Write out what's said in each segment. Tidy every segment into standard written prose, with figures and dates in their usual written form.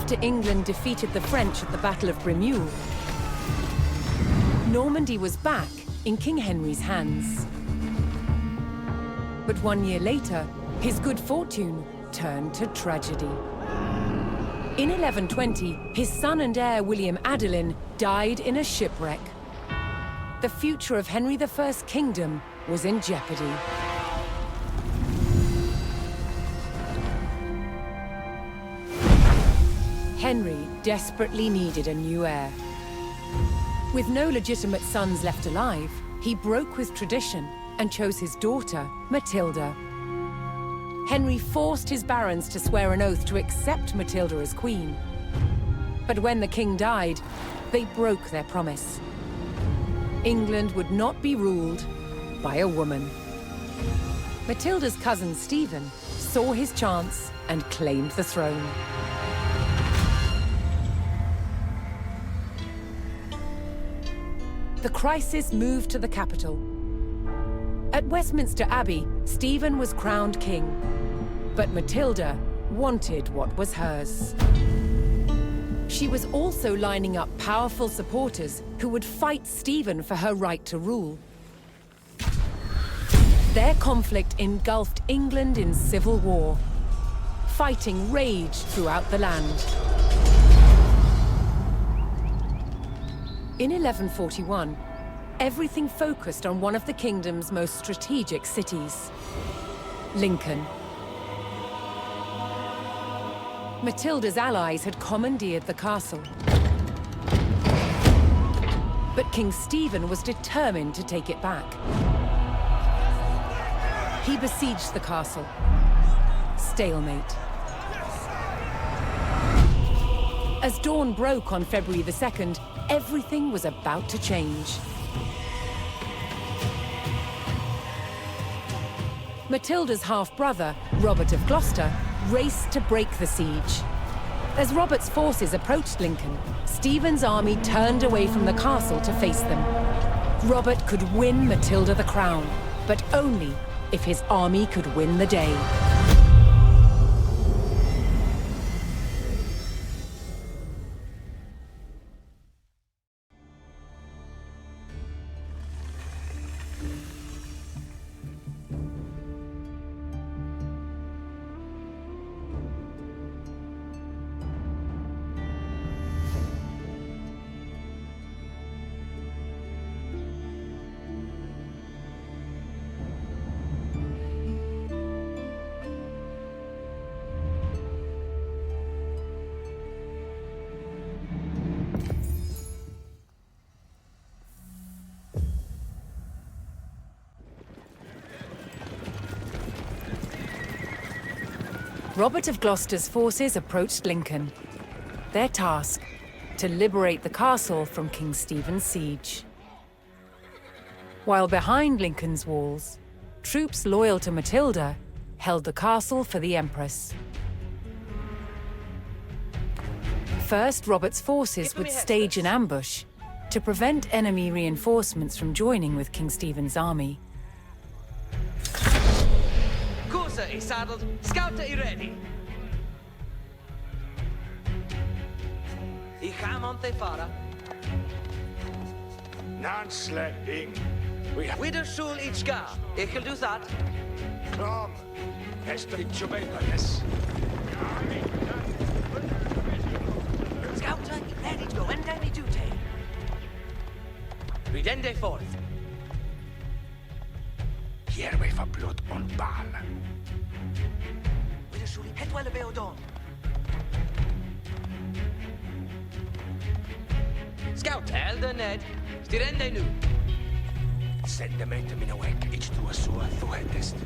After England defeated the French at the Battle of Bremule, Normandy was back in King Henry's hands. But 1 year later, his good fortune turned to tragedy. In 1120, his son and heir William Adelin died in a shipwreck. The future of Henry I's kingdom was in jeopardy. Henry desperately needed a new heir. With no legitimate sons left alive, he broke with tradition and chose his daughter, Matilda. Henry forced his barons to swear an oath to accept Matilda as queen. But when the king died, they broke their promise. England would not be ruled by a woman. Matilda's cousin Stephen saw his chance and claimed the throne. The crisis moved to the capital. At Westminster Abbey, Stephen was crowned king, but Matilda wanted what was hers. She was also lining up powerful supporters who would fight Stephen for her right to rule. Their conflict engulfed England in civil war. Fighting raged throughout the land. In 1141, everything focused on one of the kingdom's most strategic cities, Lincoln. Matilda's allies had commandeered the castle. But King Stephen was determined to take it back. He besieged the castle. Stalemate. As dawn broke on February the 2nd, everything was about to change. Matilda's half-brother, Robert of Gloucester, raced to break the siege. As Robert's forces approached Lincoln, Stephen's army turned away from the castle to face them. Robert could win Matilda the crown, but only if his army could win the day. Robert of Gloucester's forces approached Lincoln. Their task, to liberate the castle from King Stephen's siege. While behind Lincoln's walls, troops loyal to Matilda held the castle for the Empress. First, Robert's forces would stage an ambush to prevent enemy reinforcements from joining with King Stephen's army. Courser is saddled, scouter is ready. I gaan on te fara. Nansleting. Widdershul ich ga. Ich will do that. Kom. Hester i Chubatas. Scouter, ready to go and any duty. Ridende forth. Hier we for blood on ball. Widdershul het wel beodon. Scout, elder Ned. Stirende nu. Send them into me awake. Each to a sewer to head test.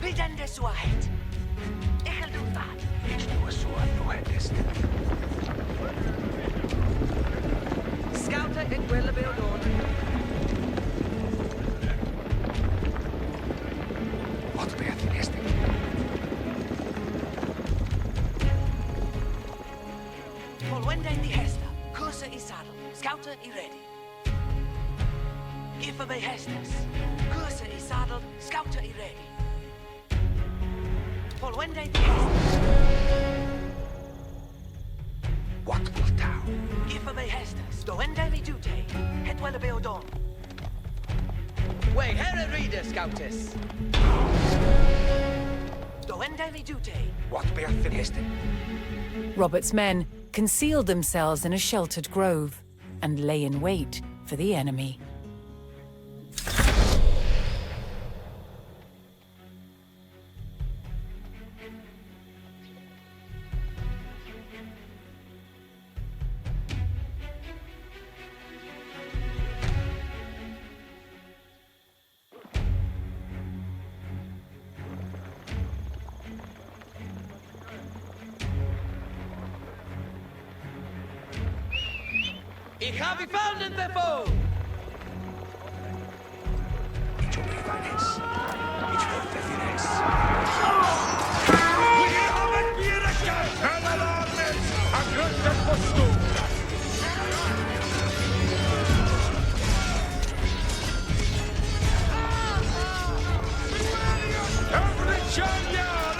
Ridende suahet. Ich will do that. Each to a sewer to head test. Scouter het wel beodon. What be at the is saddled, scouter is ready. Give me hestes. Cursor is saddled, scouter is ready. Polwende the hestes. What wilt thou? Give me hestes. Doende me dute. Het welle beodon. Way, here reader, scoutess. Doende me dute. What bearth in Heston? Robert's men concealed themselves in a sheltered grove and lay in wait for the enemy. Ich habe gefunden the foe! Ich obey thine hess. Ich forfeit in hess. We haven't been a cat! And alarmes! A great posto! Every champion!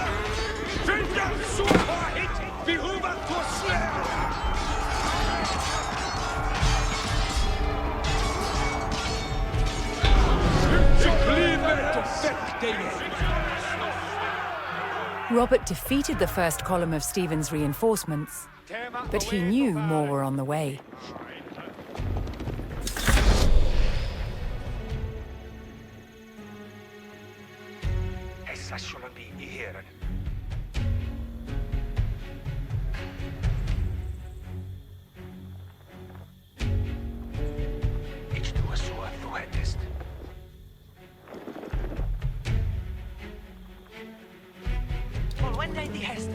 Finja sua hit! Behoven to slay! Robert defeated the first column of Stephen's reinforcements, but he knew more were on the way. Hessa skulle bli I Herren. Ich tue so, du hättest. Polwende the hesta.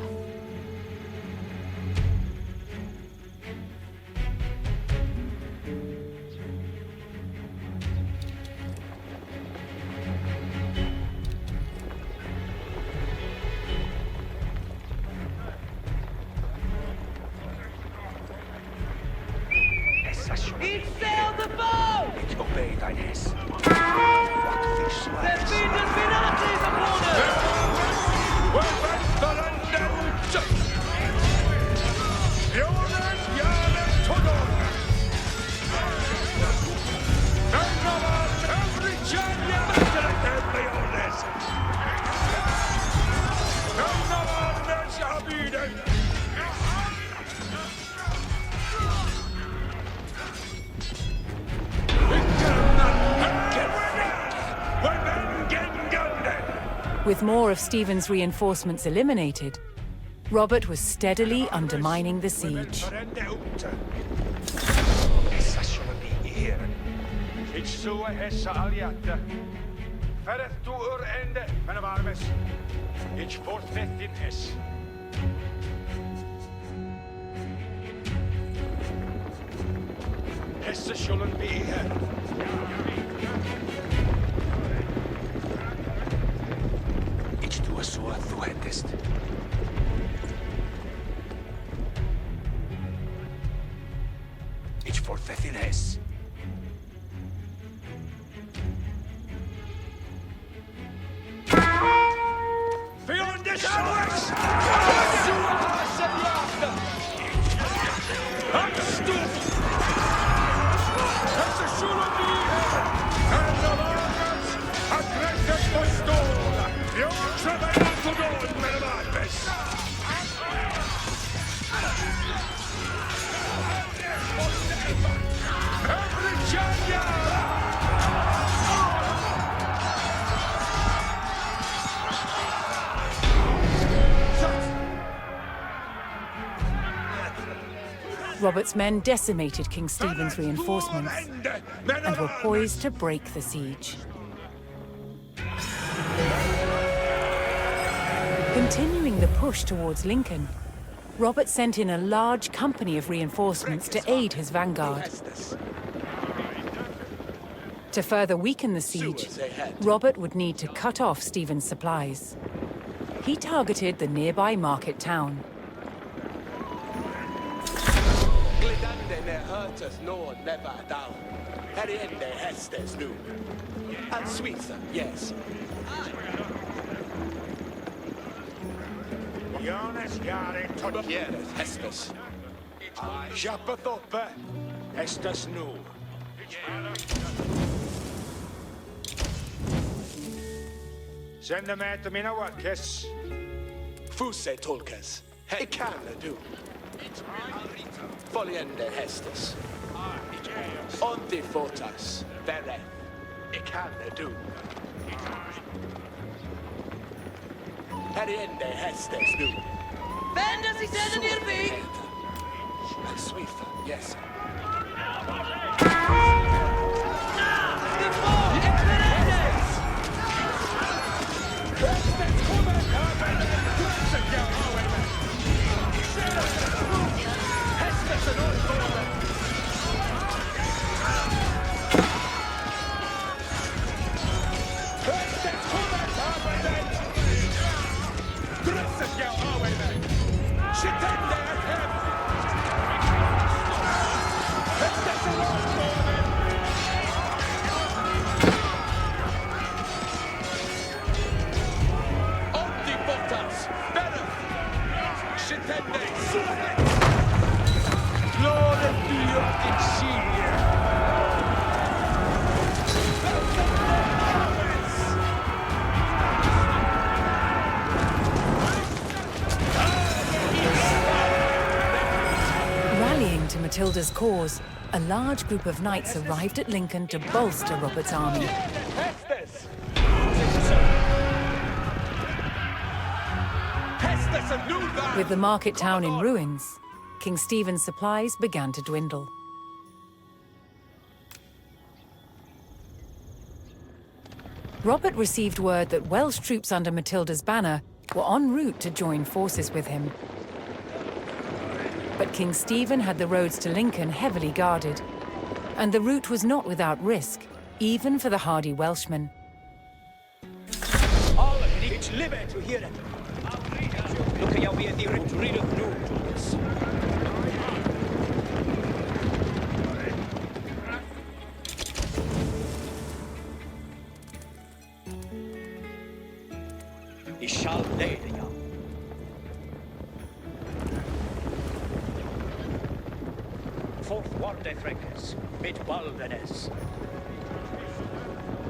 Hessa skulle It sailed the bow! Ich obey thine hess. What fish The swears? Spindus Pinatis upon us! With more of Stephen's reinforcements eliminated, Robert was steadily undermining the siege. Hessa skulle bli I Herren. Ich suche hessa aliata. Ferret du ur ende, men varmes. Ich forfeit in hess. Hessa skulle bli her. Ich tue so, du hättest. Ich forfeit in hess. Beyond the shadows! Robert's men decimated King Stephen's reinforcements and were poised to break the siege. Continuing the push towards Lincoln, Robert sent in a large company of reinforcements to aid his vanguard. To further weaken the siege, Robert would need to cut off Stephen's supplies. He targeted the nearby market town. Glidande ne hurtus nor never down. Heriende hestes nu. And sweetser, yes. Jonas Jare Tokieres hestes. Japathoppe Estes nu. Send them out to me now, kiss. Fuse tolkes. He can do. Foliende hestes. Onti fotas. Vere. He can do. Heriende hestes nu. Vända sig sedan ner vid! And sweetser, yes. Rallying to Matilda's cause, a large group of knights arrived at Lincoln to bolster Robert's army. With the market town in ruins, King Stephen's supplies began to dwindle. Robert received word that Welsh troops under Matilda's banner were en route to join forces with him. But King Stephen had the roads to Lincoln heavily guarded, and the route was not without risk, even for the hardy Welshmen. It's live to hear it. Look at you the read of news. I shall leda ja. Fortwarde fräckes, mit balvenes.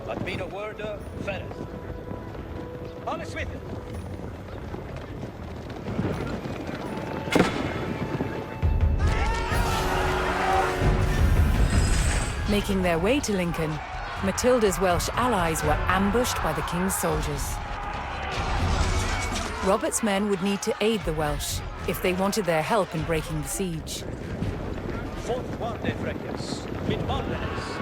Att mina wörda färres. Alles with it. Making their way to Lincoln, Matilda's Welsh allies were ambushed by the king's soldiers. Robert's men would need to aid the Welsh if they wanted their help in breaking the siege. Fortwarde fräckes, mit balvenes.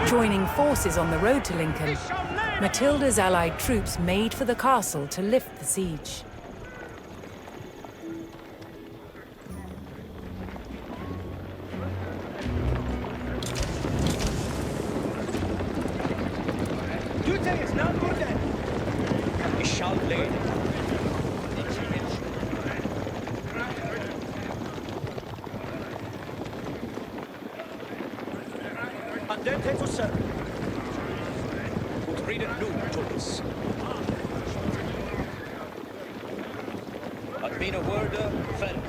Joining forces on the road to Lincoln, Matilda's allied troops made for the castle to lift the siege. Today is not good then. We shall lead. And then take to serve. Would read it new to us. And mean a word of fairness.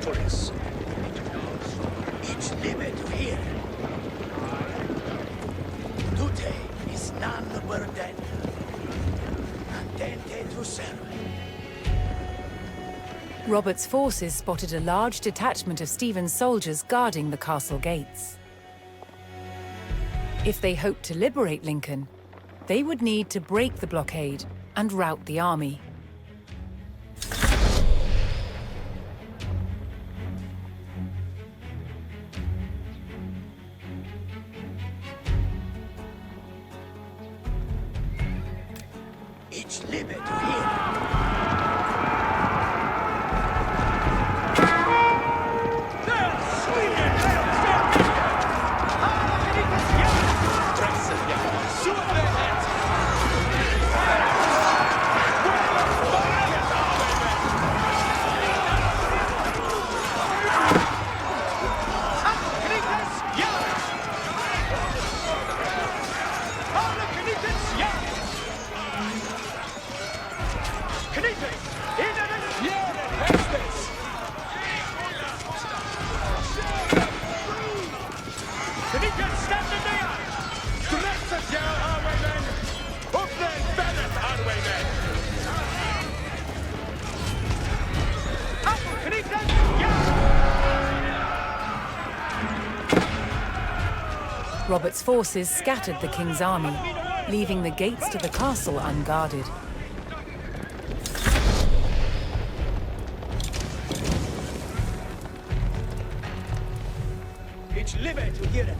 Imperatorius. Ich liebe to hear. Tute is none burden. Andente to serve. Robert's forces spotted a large detachment of Stephen's soldiers guarding the castle gates. If they hoped to liberate Lincoln, they would need to break the blockade and rout the army. Ich liebe to hear. Robert's forces scattered the king's army, leaving the gates to the castle unguarded. Ich liebe to hear it.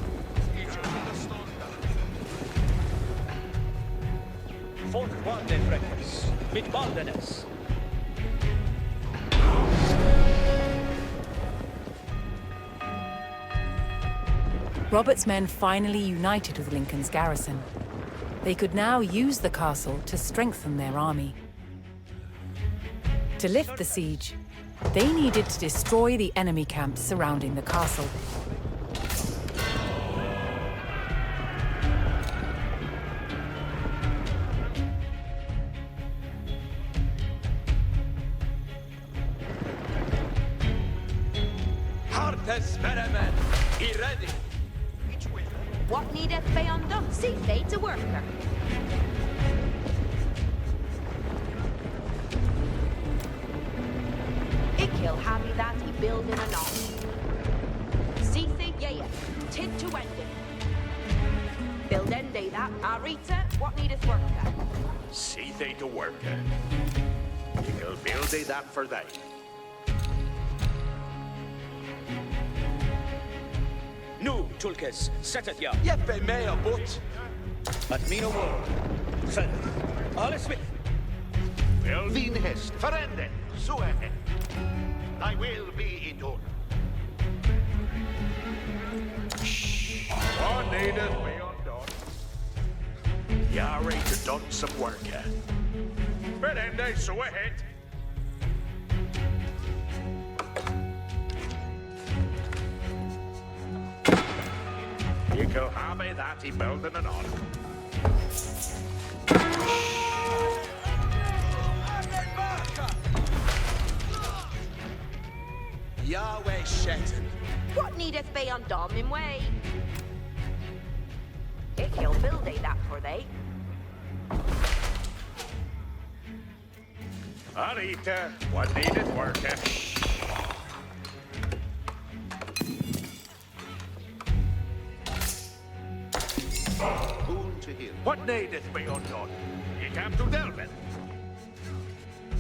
Fortfarande fräckes, mit baldenes. Robert's men finally united with Lincoln's garrison. They could now use the castle to strengthen their army. To lift the siege, they needed to destroy the enemy camps surrounding the castle. Hartes meremen, be ready. What needeth be undone? See fate to worker. Ikil happy that he build in a knot. See thee, yea, tid to end it. Build end day that, Arita, what needeth worker? See they to work. You'll build they that for they. Nu, Tulkes, settet ja. Jeppe med och bort. At mina word. Fredrik. Alles med. Well, din häst, förände, så är det. Thy will be it done. What needeth be undone? Jag har inte done some work here. Förände, så är det. You can have me that he building an on. Yahweh Shetton. What needeth be undone in way? Ikil build they that for they. Arita, what needed work? Boon to him. What needeth be undone? Ye come to Delven.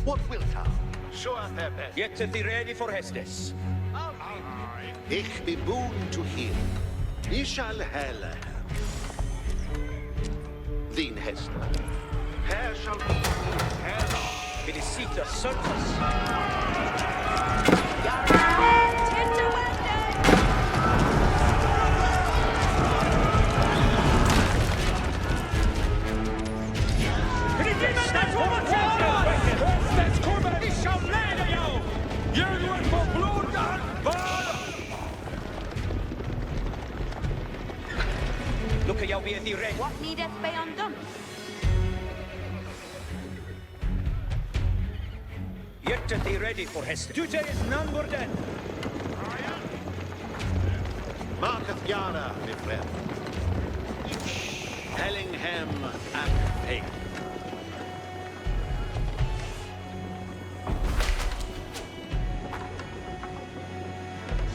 What wilt thou? Så att det är bäst. Get thee ready for Hestes. Ich be boon to him. Ni shall helle hem. Din hästar. Här shall be här. Vid sikta surface. Tid to end it! Look at you be the red. What needeth be undone? Yet Get thee ready for Hester. Duty is none more dead. Marketh Yara, my friend. Hellingham and Faith.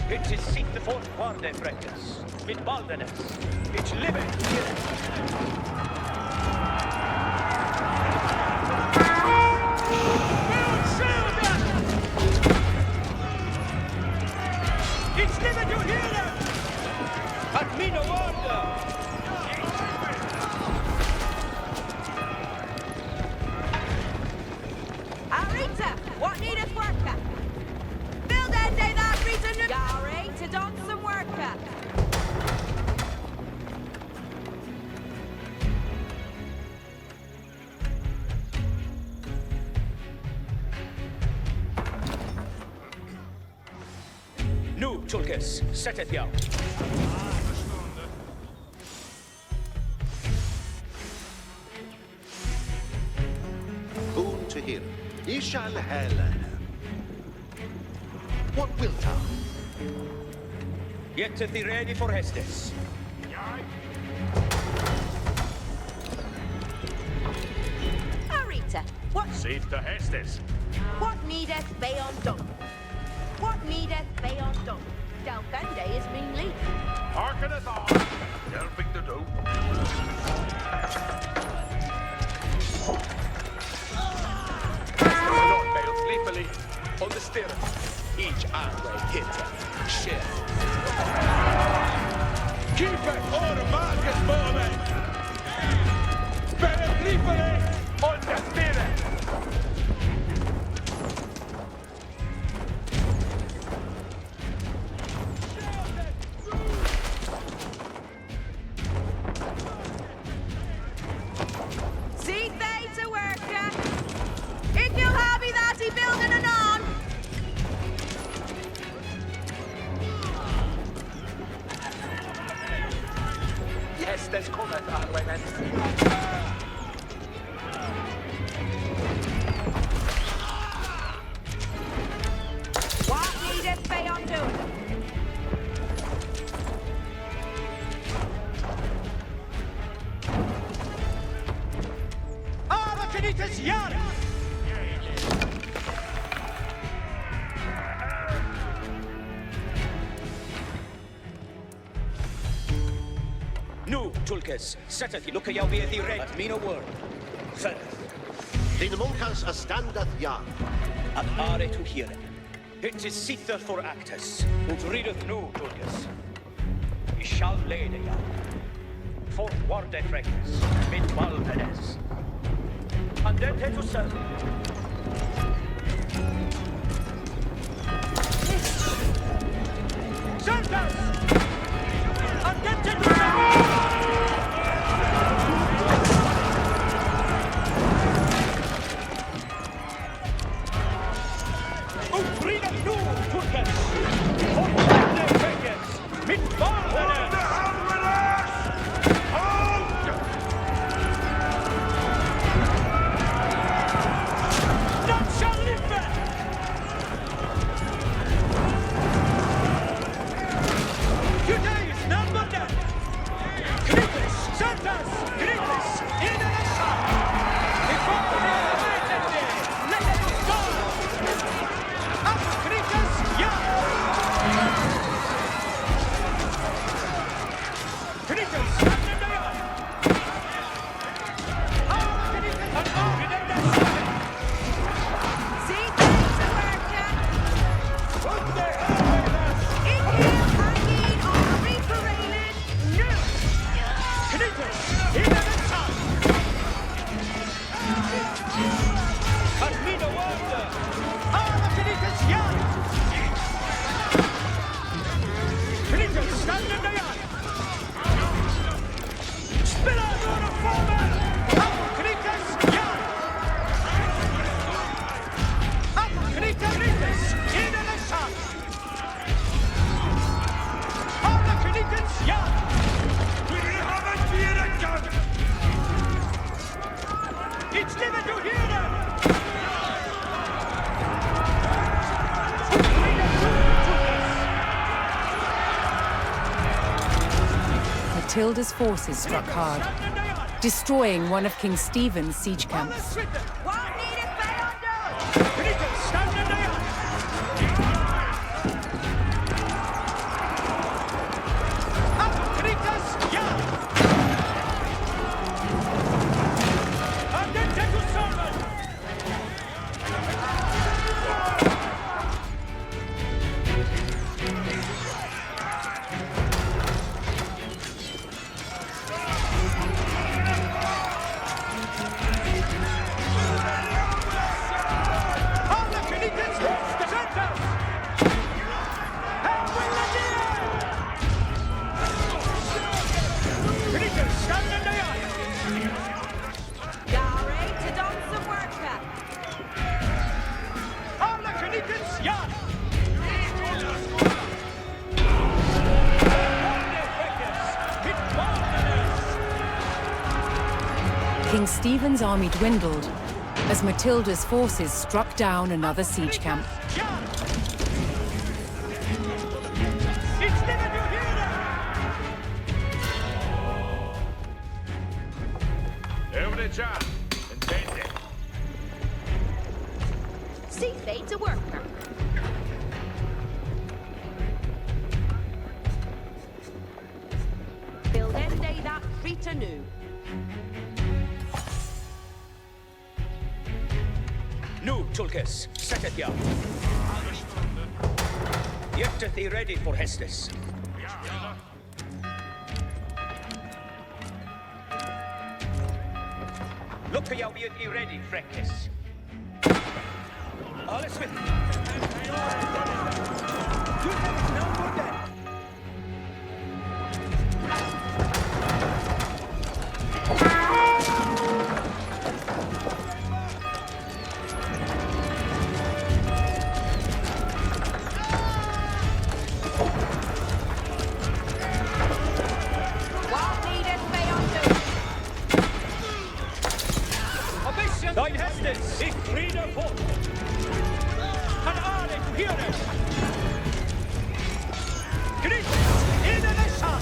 It is sitt the fort kvarde fräckas. Mit baldenes. It liveth here. It's liveth you here. At me no order. Arita, what needeth worker? Build end day that reason. Yare to don some worker. Nu, Tulkes, setteth jou. Boon to him. He shall hell. What wilt thou? Get thee ready for Hestes. Arita, what Safe to Hestes. needeth Bayon done? What needeth Bayon done? Dalbende is mean leaf. Hearkeneth on. Helping to do. Lord Bale, gleefully, on the stirrup. Each armway hitter. Shit. Keep it on the Marcus moment. Better gleefully, on the stirrup. See they to worker. If you'll have me that he building anon. Yes, there's cometh our way, men. What needeth Bayon doing? Avacanitas Yara! Nu, Tulkes, setteth thee, look a jou be thee ready. At me no word. Setteth. Din Monkas a standeth yard. At are to hear it. It is sither for actus. Ut readeth nu, Tulkes. He shall lay the yard. Fort warde frecus, mit baldenes. And then he to serve. Santas! And then he to serve. Matilda's forces struck hard, destroying one of King Stephen's siege camps. What needeth they undo? King Stephen's army dwindled as Matilda's forces struck down another siege camp. See fate's a worker. Build end day that free to new. Nu, Tulkes, set it yard. Get thee ready for Hestes. Look how be thee ready, Freckes. All is with. You have no more dead. Dein Hestes, ich friede fort. An alle zu hören. Griechen, in der Messer.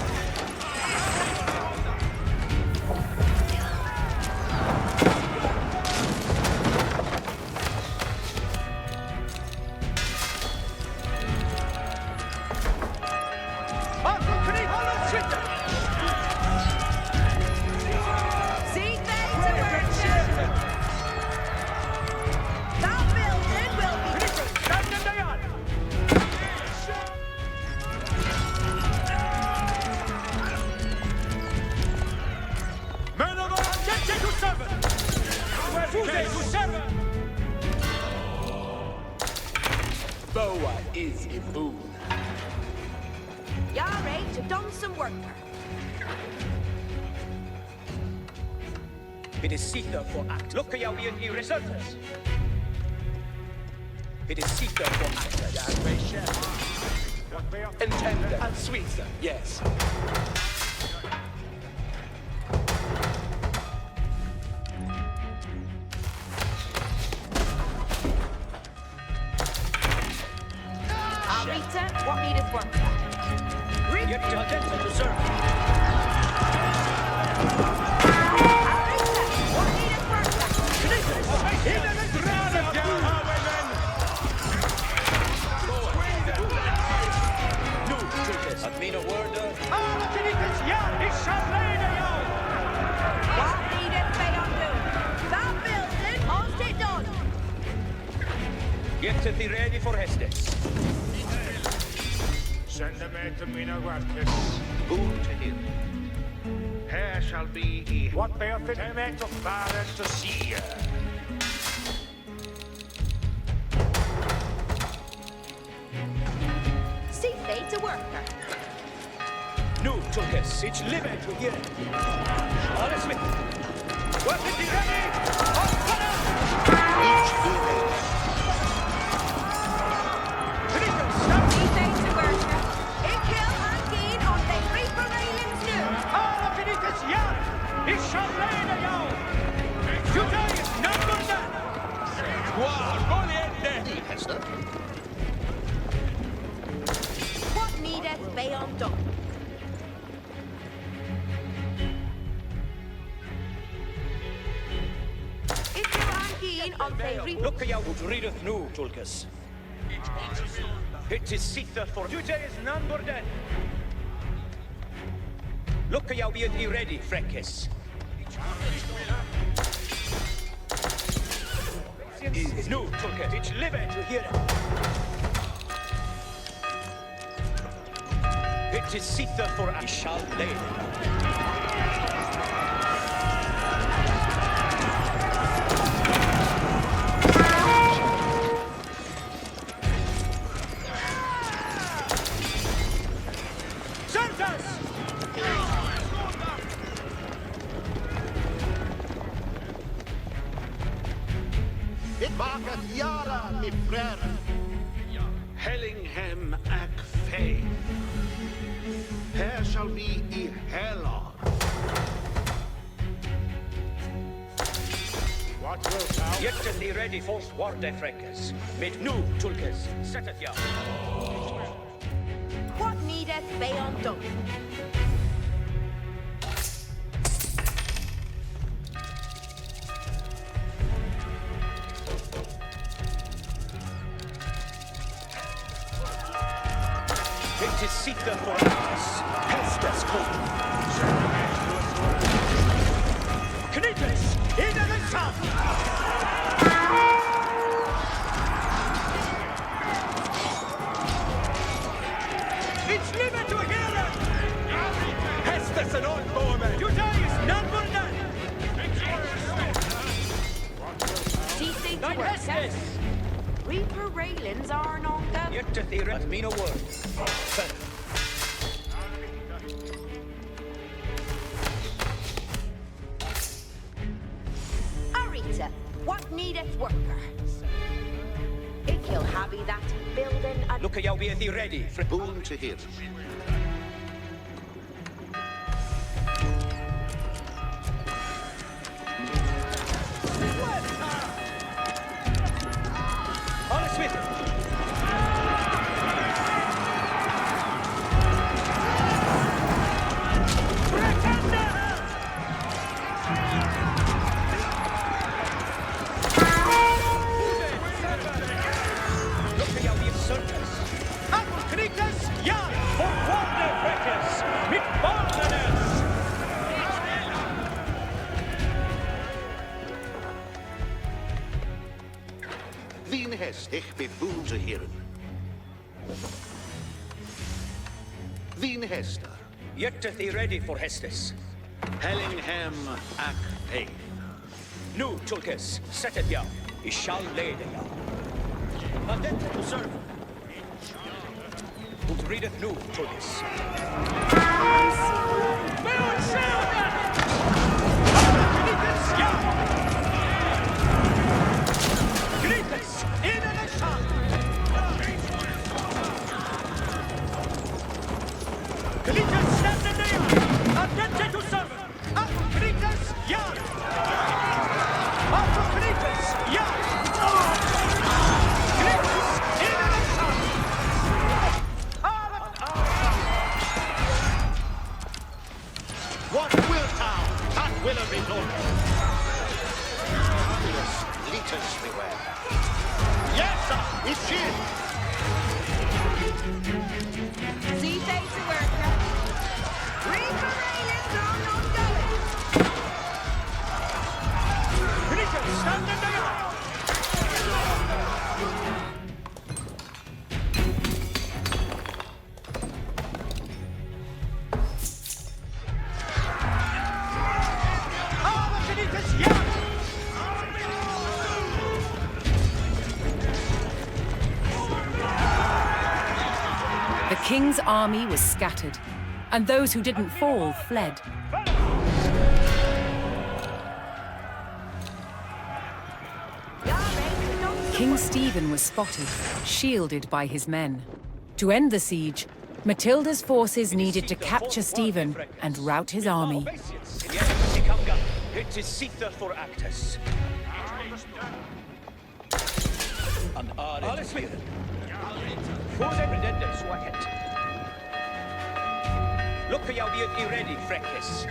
Boa is a boon. Yare to done some work. It is Sita for act. Look how we in results. It is Sita for act. Intender and sweeter, yes. Arita, what needeth work? Get to attention to serve. Arita, what needeth work? At me no word. What needeth they undo? That building, most it done. Get thee ready for Hestes. Send them to mina workers. Boon to him. Here shall be what beareth him to fathers to see. See fate's a worker. Nu, Tulkes, it's living to hear it. All is with. What is he ready? On fire! See fate's a worker. It kill and gain on the reaper railings new. It shall lay the young. Today is number done. What needeth they undone? on the Look out, readeth nu, Tulkas. It is Sitha for duty is none but dead. Look out, be it ready, Freckes. Nu, Tulkas, it's live to hear it. It is Sitha for I shall lay. It vaketh Yara, mi frere. Hellingham ac Fay. Her shall be I Hela. What wilt thou? Yet to be ready for Warde Freckes. Mid nu, Tulkas, setteth ya. What needeth they undone? It is Sitha for us. Hestas called. Knightless, into the sun! It's liver to hear it! Hestus and on, Bowman! You die is none but none! Ceasing to Thine work. Hestus! Reaper railings are on the... Yet to hear it mean a word. Arita, what needeth worker? Ikil habi that building a... Look out, be thee ready. Boon to hear. All is with it. Look out, be circus. Apokritas, ja, for Warde Freckes, mit Barnenes. Wien hest ich be boon to hearen. Wien hester. Yet to be ready for Hestus. Hellingham ac Fay. Nu, Tulkas, set it ya. I shall lay the ya. Attend to serve. Who readeth nu, Tulkas? Grites, in the sun! Grites, stand in the yard! Attend to serve! Grites, yard! Grites, yard! Grites, in the sun! What wilt thou? That will be done. Leeters beware. Yes, sir, it's in. Ceasing to work. Reaper railings are on going. Grites, stand in the yard! Grites, yard! The king's army was scattered, and those who didn't fall fled. King Stephen was spotted, shielded by his men. To end the siege, Matilda's forces needed to capture Stephen and rout his army. It is Sitha for Actus. And all is with it. Who's every dead day, Swacket? Look for you, be ready, Freckes.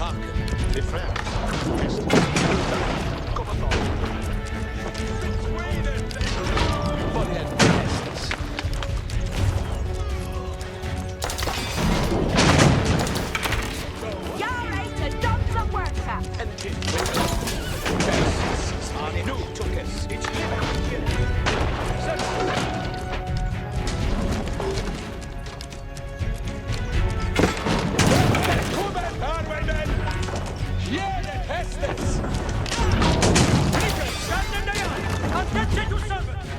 Hearken. The friends. Hest. Come along. Vollende Hestes. Yarate, dons and worker. And it Nu Turkes, ich liebe hier. Kommen, Armeinen! Jede Hestes! Stand in the yard! Attention to service!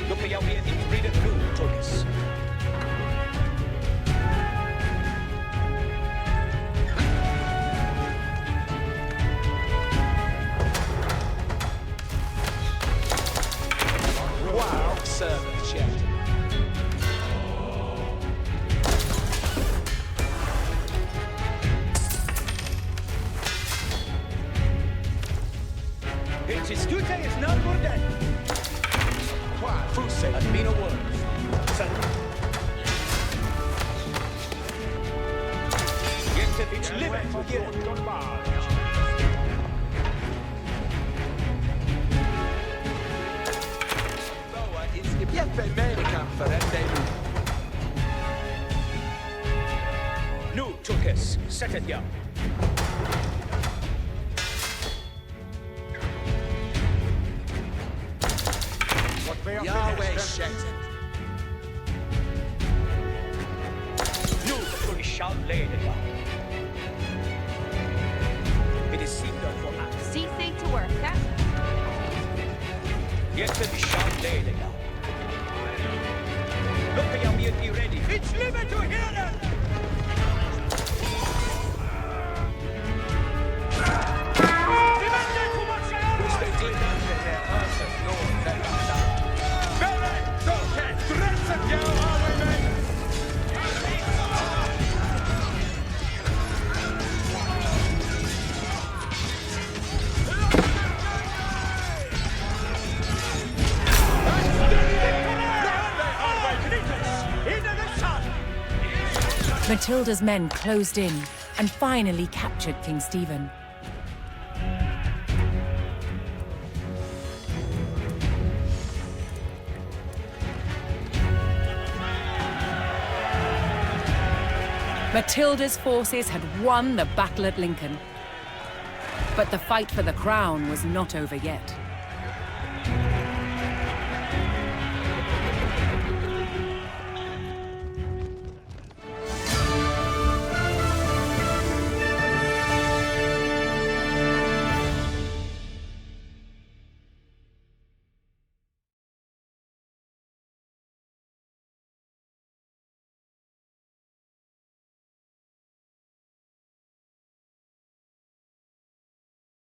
Look at your ear, it's read it through, Turkes. Wow, service, yeah. It's his duty is not more than. Qua, Fuse. Has been a word. Sir. Jetzt it's living for here. Loa is Jeppe Menikam Ferende. Nu Turkes, set it down. What may have been Yahweh Hest, Shetan. Nu we shall lay it down. It is Caesar for us. Cease to worker. Jetzt we shall lay it down. Look at your be ready. It's living to hear them! Matilda's men closed in and finally captured King Stephen. Matilda's forces had won the battle at Lincoln. But the fight for the crown was not over yet.